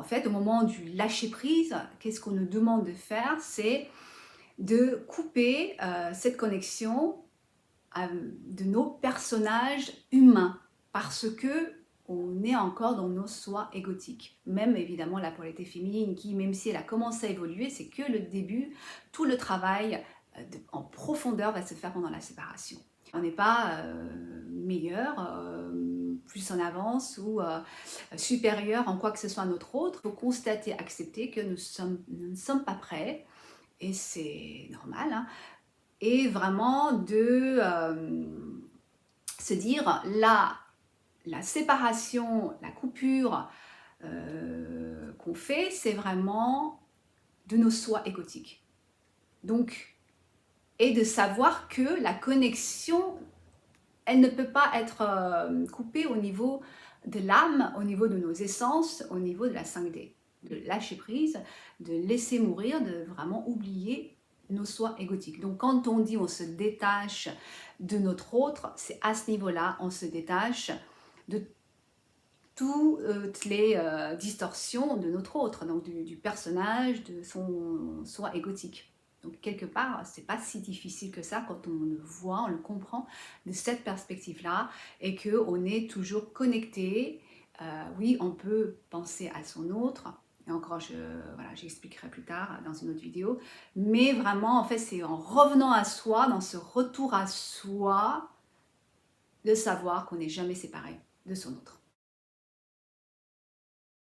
fait, au moment du lâcher prise, qu'est-ce qu'on nous demande de faire? C'est de couper cette connexion de nos personnages humains parce que on est encore dans nos soi égotiques. Même évidemment la polarité féminine qui, même si elle a commencé à évoluer, c'est que le début, tout le travail en profondeur va se faire pendant la séparation. On n'est pas meilleur, plus en avance ou supérieur en quoi que ce soit à notre autre. Il faut constater, accepter que nous ne sommes pas prêts et c'est normal, hein, et vraiment de se dire la séparation, la coupure qu'on fait, c'est vraiment de nos soi égotiques. Donc, et de savoir que la connexion, elle ne peut pas être coupée au niveau de l'âme, au niveau de nos essences, au niveau de la 5D. De lâcher prise, de laisser mourir, de vraiment oublier nos soi égotiques. Donc quand on dit on se détache de notre autre, c'est à ce niveau-là, on se détache de toutes les distorsions de notre autre, donc du personnage, de son soi égotique. Donc quelque part, c'est pas si difficile que ça quand on le voit, on le comprend de cette perspective-là et qu'on est toujours connecté. Oui, on peut penser à son autre, et encore, voilà, j'expliquerai plus tard dans une autre vidéo, mais vraiment, en fait, c'est en revenant à soi, dans ce retour à soi, de savoir qu'on n'est jamais séparé de son autre.